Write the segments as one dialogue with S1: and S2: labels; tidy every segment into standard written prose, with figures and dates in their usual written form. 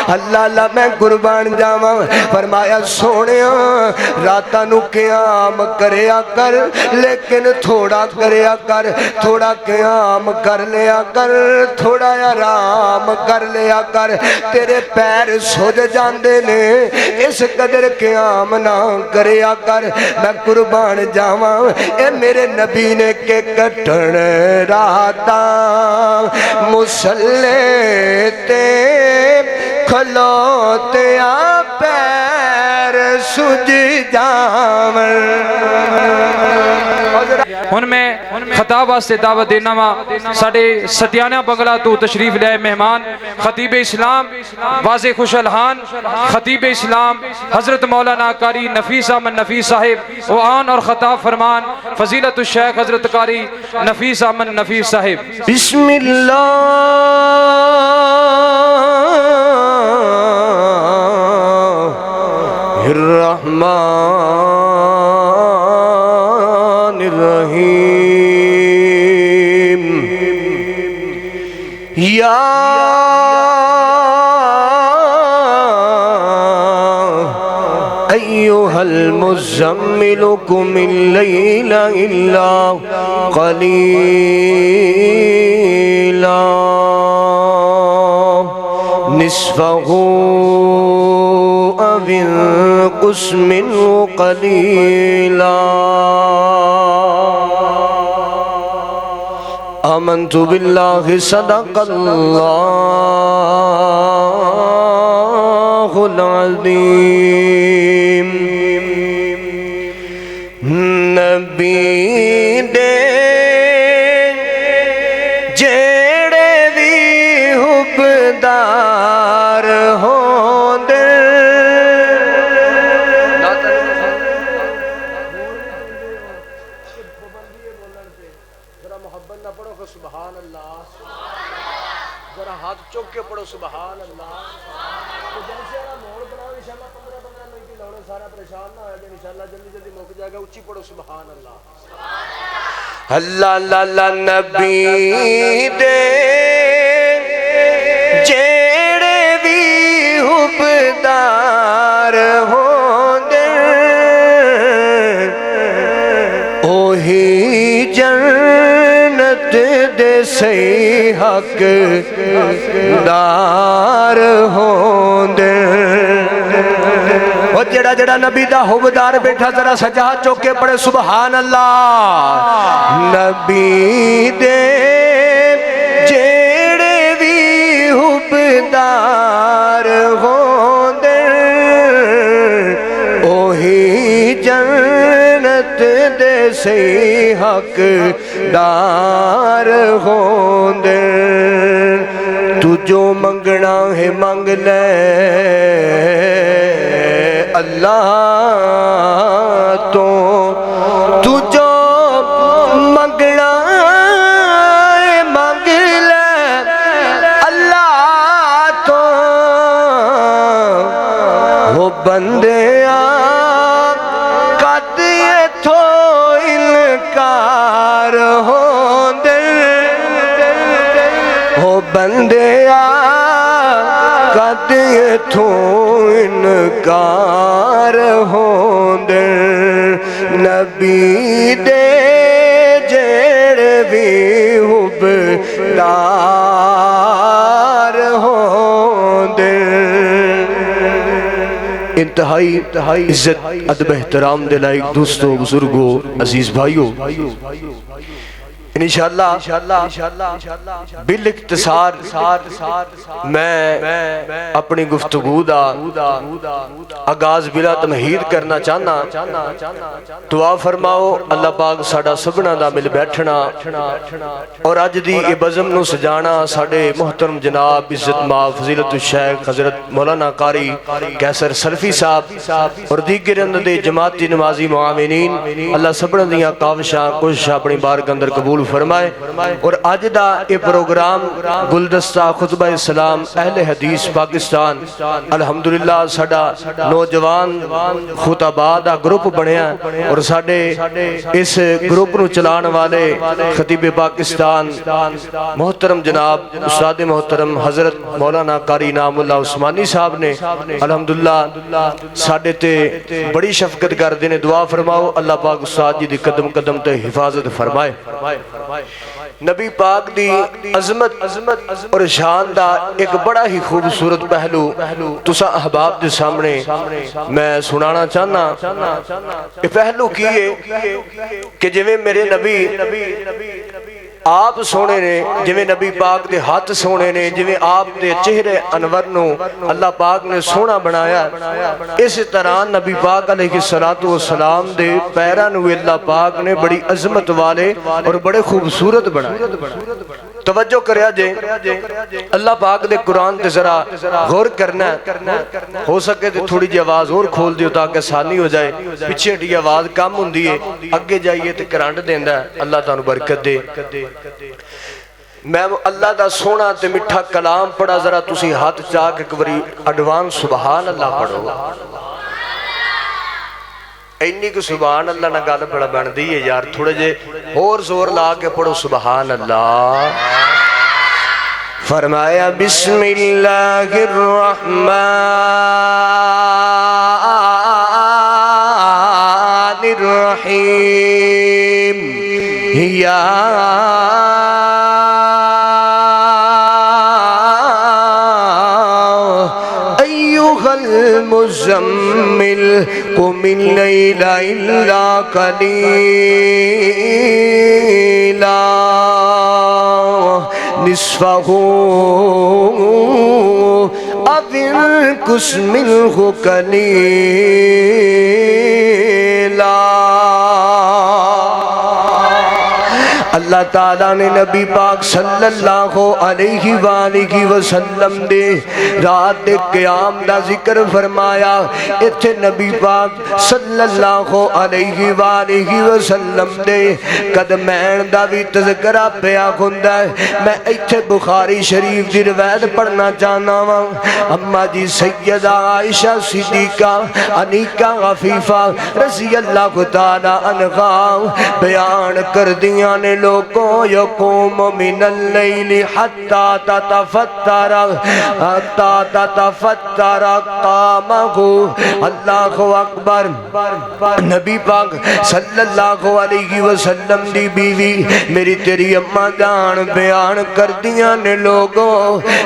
S1: اللہ اللہ میں قربان جاواں فرمایا سونیا راتاں نو قیام کریا کر لیکن تھوڑا کریا کر تھوڑا قیام کر لیا کر تھوڑا آرام کر لیا کر تیرے پیر سج جاندے نے اس قدر قیام نہ کریا کر میں قربان جاواں اے میرے نبی نے کہ کٹن راتاں مصلی تے کھلوتے آ پیر سج جاون
S2: ان میں خطاب واسطے دعوت دینا وا ساڈے ستیانہ بنگلہ تو تشریف لائے مہمان خطیب اسلام واضح خوش الحان خطیب اسلام حضرت مولانا قاری نفیس احمد نفیس صاحب وعان اور خطاب فرمان فضیلت الشیخ حضرت قاری نفیس احمد نفیس صاحب
S1: بسم اللہ الرحمن یا ایھا المزمل قم اللیل الا قلیلا نصفہ او انقص منہ قلیلا آمنت باللہ صدق اللہ العظیم نبی دے جیڑے دی حبدار ہون دے محبت نہ پڑھو کہ سبحان اللہ ذرا ہاتھ چوک کے پڑھو سبحان اللہ تو جلسے والا ماحول بناؤ انشاءاللہ 15 منٹ ہی لاؤ سارا پریشان نہ ہو جائے انشاءاللہ جلدی جلدی مک جائے گا اونچی پڑھو سبحان اللہ اللہ اللہ نبی دے جیڑے بھی حبدار ہون دے اوہی جنت دے سی حق دار ہون دے اور جڑا جڑا نبی دا حبدار بیٹھا ذرا سجا چوکے پڑے سبحان اللہ نبی دے جیڑے بھی حبدار ہون دے اوہی جنت دے سی حق دار ہون دے تو جو منگنا ہے منگ لے اللہ تو جو منگنا ہے منگ لے اللہ تو وہ بندے قد یہ تھو انکار ہون دے وہ بندے قد یہ تھو انکار ہون دے نبی دے جیڑے بھی حبدار ہون دے انتہائی عزت ادب احترام دے لائق دوستو بزرگو عزیز بھائیو انشاءاللہ بالاختصار میں اپنی گفتگو دا آغاز بلا تمہید کرنا چاہنا دعا فرماؤ اللہ پاک ساڑا سبنا دا مل بیٹھنا اور اج دی اے بزم نو سجانا ساڑے محترم جناب عزت ماں فضیلت الشیخ حضرت مولانا قاری کیسر سلفی صاحب اور دیگر اندر دے جماعتی نمازی معامنین اللہ سبنا دیاں کاوشاں کوششاں اپنی بارگاہ اندر قبول قبول فرمائے۔ اور آج دا یہ پروگرام گلدستہ خطبہ اسلام اہل حدیث پاکستان الحمدللہ ساڈا نوجوان خطباء دا گروپ بنیا، اور ساڈے اس گروپ نو چلان والے خطیب پاکستان محترم جناب استاد محترم حضرت مولانا قاری انعام اللہ عثمانی صاحب نے الحمدللہ ساڈے تے بڑی شفقت کردے نے۔ دعا فرماؤ اللہ پاک استاد جی دی قدم قدم تے حفاظت فرمائے۔ نبی پاک دی عظمت اور شان دا ایک بڑا ہی خوبصورت پہلو تسا احباب دے سامنے میں سنانا چاہنا۔ یہ پہلو کی ہے کہ جویں میرے نبی آپ سونے نے، جویں نبی پاک دے ہاتھ سونے نے، جویں آپ دے چہرے انور نو اللہ پاک نے سونا بنایا، اس طرح نبی پاک علیہ السلام دے پیراں نو اللہ پاک نے بڑی عظمت والے اور بڑے خوبصورت بنایا۔ توجہ کریا جے اللہ پاک دے قرآن تے ذرا غور کرنا ہے، ہو سکے تو تھوڑی جی آواز اور کھول دیو تاکہ آسانی ہو جائے، پیچھے ڈی آواز کم ہوندی ہے، اگے جائیے تے کرنٹ دیندا ہے، اللہ تعالیٰ برکت دے۔ میں اللہ دا سونا تے مٹھا کلام پڑھا، ذرا تسی ہاتھ چاہ کے کبری ایڈوانس سبحان اللہ پڑھو۔ اینی کو سبحان اللہ نہ گل بڑا بن دی ہے یار، تھوڑے جے اور زور لا کے پڑھو سبحان اللہ۔ فرمایا بسم اللہ الرحمن الرحیم یا المزمل قم اللیل الا قلیلا نصفہ او انقص منہ قلیلا۔ اللہ تعالیٰ نے نبی پاک صلی اللہ علیہ وآلہ وسلم دے رات قیام دا ذکر فرمایا۔ اتھے نبی پاک صلی اللہ علیہ وآلہ وسلم دے قدمین دا بھی تذکرہ پیا ہوندہ ہے۔ میں اتھے بخاری شریف دی روایت پڑھنا چاہنا ہوں۔ اما جی سیدہ عائشہ صدیقہ انیکہ غفیفہ رضی اللہ تعالیٰ عنہ بیان کر دیا نے لوگوں یقوم من اللیل حتی تتفتر قامہ۔ اللہ اکبر۔ نبی پاک صلی اللہ علیہ وسلم دی بیوی میری تیری اماں جان بیان کر دیا نے لوگوں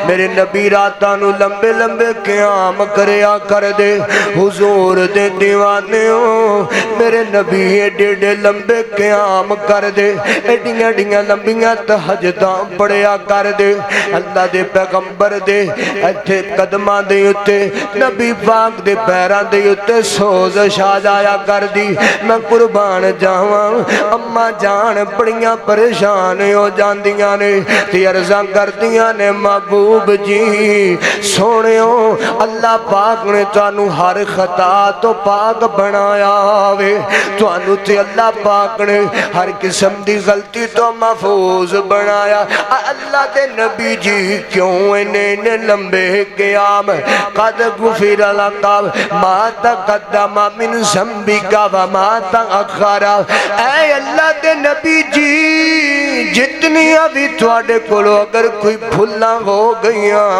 S1: میرے نبی راتانو لمبے لمبے قیام کریا کر دے۔ حضور دے دیوانیوں میرے نبی ایڈے لمبے قیام کر دے، ایڈیاں ڈیاں لمبیاں تہجداں پڑھیا کر دے۔ اللہ دے پیغمبر دے ایتھے قدماں دے اتے نبی پاک دے پیراں دے اتے سوز شا جایا کر دی۔ میں قربان جاواں اماں جان بڑیاں پریشان ہو جاندیاں نے تے عرضاں کردیاں نے محبوب جی سونیو اللہ پاک نے تانوں ہر خطا تو پاک بنایا وے، تانوں تے اللہ پاک نے ہر قسم دی غلطی تو محفوظ بنایا۔ اللہ دے نبی جی کیوں انہیں لمبے قیام قد غفر لک ما تقدم من ذنبک وما تأخر۔ اے اللہ دے نبی جی جتنی ابھی تواڈے کولو اگر کوئی بھولاں ہو گئیاں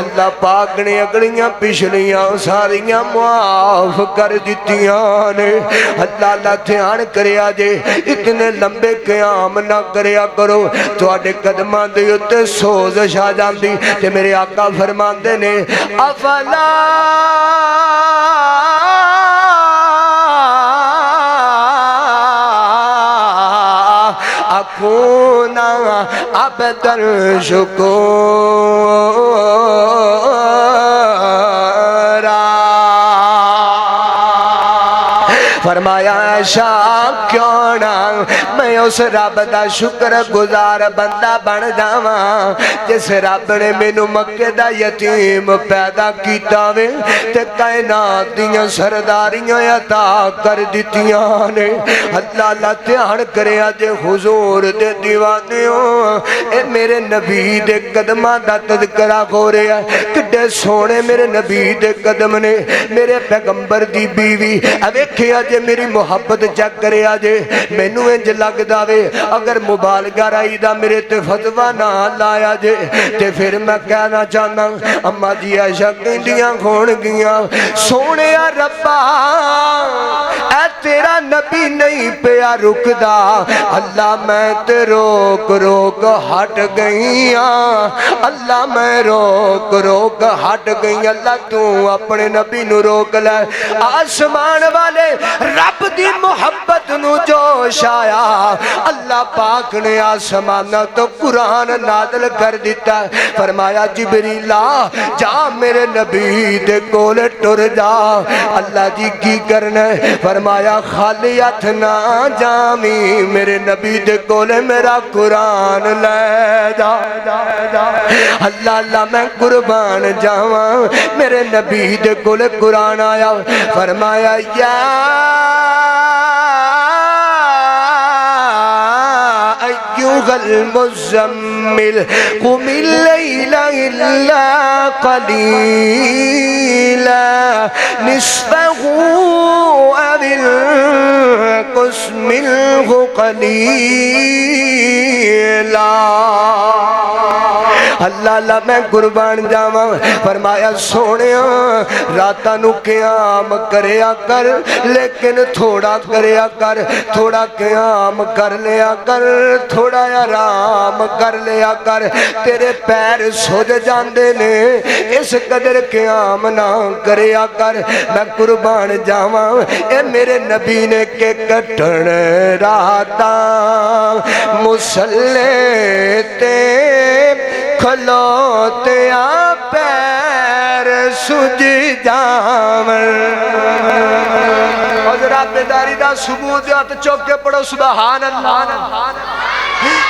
S1: اللہ پاک نے اگلیاں پچھلیاں ساریاں معاف کر دتیاں نے۔ اللہ دھیان کریا جے اتنے لمبے قیام نہ کریا کرو، تواڈے قدماں دے اتے سوز شا جاندی تے میرے آقا فرماندے نے افلا اکون عبدا شکورا۔ فرمایا ایسا کیوں ہونا میں اس رب دا شکر گزار بندہ بن جاواں جس رب نے مینوں مکے دا یتیم پیدا کیتا وے تے کائنات دیاں سرداریاں عطا کر دتیاں نے اللہ اللہ دھیان کریا جے حضور دے دیوانیوں اے میرے نبی دے قدماں دا تذکرہ ہو رہا ہے کڈے سونے میرے نبی دے قدم نے میرے پیغمبر دی بیوی ویکھیا جے میری محبت چیک کریا جے مینوں انج لگدا وے اگر مبالغہ رائی دا میرے تے فتوی نہ لایا جے تے پھر میں کہنا چاہنا اما جی عائشہ کہندیاں ہون گیاں سونیا ربا اے تیرا نبی نہیں پیا رکدا اللہ میں تے روک روک ہٹ گئیاں اللہ میں روک روک ہٹ گئی اللہ تو اپنے نبی نو روک لے آسمان والے رب دی محبت نو جوش آیا اللہ پاک نے آسمان تو قرآن نازل کر دیتا فرمایا جبریلا جا میرے نبی دے کول ٹر جا اللہ جی کی کرنا فرمایا خالی ہاتھ نہ جامی میرے نبی دے کول میرا قرآن لے جا اللہ اللہ میں قربان جاواں میرے نبی دے کول قرآن آیا فرمایا یا ایوہ المزمل قم اللیل الا قلیلا نصفہ او انقص منہ قلیلا اللہ اللہ میں قربان جاواں فرمایا سونیا راتاں نو قیام کریا کر لیکن تھوڑا کریا کر تھوڑا قیام کر لیا کر تھوڑا آرام کر لیا کر تیرے پیر سج جاندے نے اس قدر قیام نہ کریا کر میں قربان جاواں اے میرے نبی نے کہ کٹن راتاں مصلی تے کھلوتیا پیر سج جاون حضرات بیداری دا ثبوت ہاتھ چوک کے پڑھو سبحان اللہ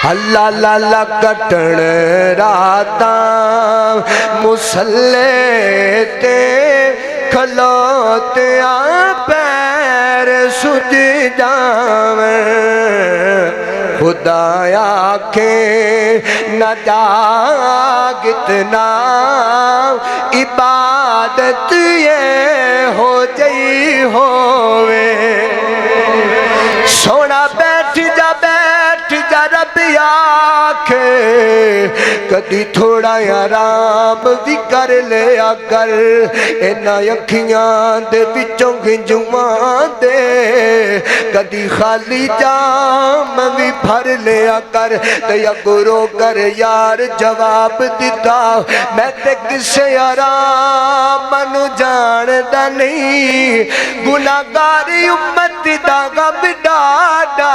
S1: اللہ اللہ اللہ کٹن راتاں مصلی تے کھلوتیا پیر سج جاون خدایا کے نہ جاگتنا عبادت یہ ہو جئی ہوئے سونا بیٹھ جا رب آکھے کدی تھوڑا آرام بھی کر لیا کر اینا اکھیاں دے وچوں گنجواں دے کدی خالی جام بھی بھر لیا کر تے گرو کر یار جواب دیتا میں تے کسے آرام منو جاندہ نہیں گناہگاری امت دا غم ڈاڈا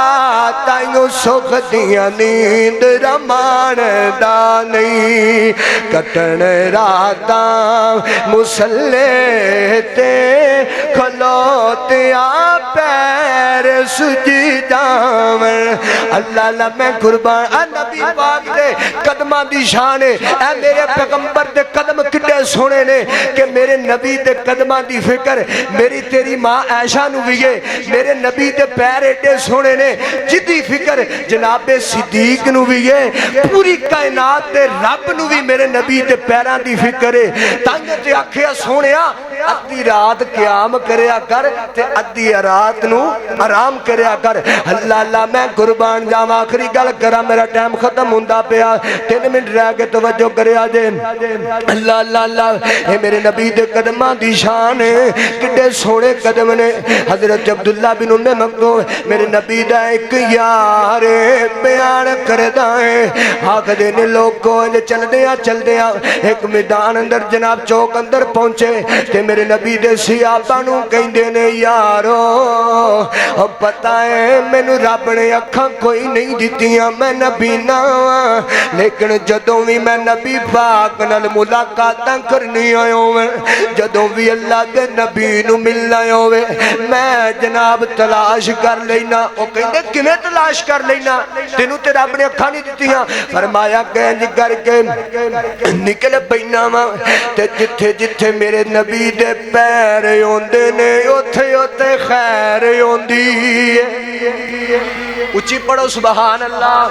S1: تائیوں سکھ دیاں نیند رمان دا نہیں کٹن راتاں مصلی تے کھلوتیا پیر سج جاون اللہ اللہ میں قربان اے نبی پاک دے قدمہ دی شان اے میرے پیغمبر دے قدم کٹے سونے نے کہ میرے نبی دے قدمہ دی فکر میری تیری ماں عائشہ نو بھی ہے میرے نبی دے پیر ایڈے سونے نے جدی فکر جناب صدیق نو بھی ہے پوری کائنات دے رب نو بھی میرے نبی دے پیران دی فکر ہے تانگے تے آکھیا سونیا ادھی رات قیام کریا کر تے ادھی رات نو آرام کریا کر اللہ اللہ میں قربان جاواں آخری گل کرا میرا ٹائم ختم ہوندا پیا 3 منٹ رہ کے توجہ کریا جے اللہ اللہ اللہ اے میرے نبی دے قدماں دی شان ہے کڈے سونے قدم نے حضرت عبداللہ بن ام مکتوم میرے نبی دا ایک یار بیان کردا ہے آکھدے نے لوگوں چل دیاں ایک میدان اندر جناب چوک اندر پہنچے تے میرے نبی دے صحابہ نو کہندے نے یارو اب پتہ ہے مینوں رب نے اکھاں کوئی نہیں دتیاں میں نبی نہ لیکن جدوں بھی میں نبی پاک نال ملاقاتاں کرنی ہوئے جدوں بھی اللہ دے نبی نو ملنا ہوئے میں جناب تلاش کر لینا ਉਹ ਕਹਿੰਦੇ ਕਿਵੇਂ ਤਲਾਸ਼ ਕਰ ਲੈਣਾ, ਤੈਨੂੰ ਤੇ ਰੱਬ ਨੇ ਅੱਖਾਂ ਨਹੀਂ ਦਿੱਤੀਆਂ। ਫਰਮਾਇਆ ਇੰਜ ਕਰਕੇ ਨਿਕਲ ਪੈਣਾ ਵਾ ਤੇ ਜਿੱਥੇ ਜਿੱਥੇ ਮੇਰੇ ਨਬੀ ਦੇ ਪੈਰ ਆਉਂਦੇ ਨੇ ਉੱਥੇ ਉੱਥੇ ਖੈਰ ਆਉਂਦੀ ਹੈ। ਉੱਚੀ ਪੜੋ ਸੁਭਾਨ ਅੱਲਾਹ।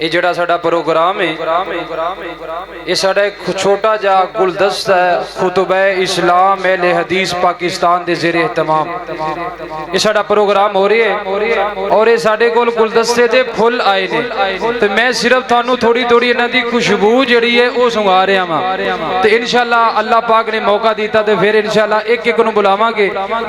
S2: ਇਹ ਜਿਹੜਾ ਸਾਡਾ ਪ੍ਰੋਗਰਾਮ ਹੈ ਇਹ ਸਾਡਾ ਇੱਕ ਛੋਟਾ ਜਿਹਾ ਗੁਲਦਸਤਾ ਹੈ ਖੁਤਬਾ ਇਸਲਾਮ ਅਹਿਲੇ ਹਦੀਸ ਪਾਕਿਸਤਾਨ ਦੇ ਜ਼ੇਰੇ ਇਹਤਮਾਮ। ਇਹ ਸਾਡਾ ਪ੍ਰੋਗਰਾਮ ਹੋ ਰਿਹਾ ਹੈ ਔਰ ਇਹ ਸਾਡੇ ਕੋਲ ਗੁਲਦਸਤੇ ਤੇ ਫੁੱਲ ਆਏ ਨੇ ਤੇ ਮੈਂ ਸਿਰਫ ਤੁਹਾਨੂੰ ਥੋੜੀ ਥੋੜੀ ਇਹਨਾਂ ਦੀ ਖੁਸ਼ਬੂ ਜਿਹੜੀ ਹੈ ਉਹ ਸੁੰਘਾ ਰਿਹਾ ਵਾਂ ਤੇ ਇਨਸ਼ਾਅੱਲਾ ਅੱਲਾਹ ਪਾਕ ਨੇ ਮੌਕਾ ਦਿੱਤਾ ਤੇ ਫਿਰ ਇਨਸ਼ਾਅੱਲਾ ਇੱਕ ਇੱਕ ਨੂੰ ਬੁਲਾਵਾਂਗੇ।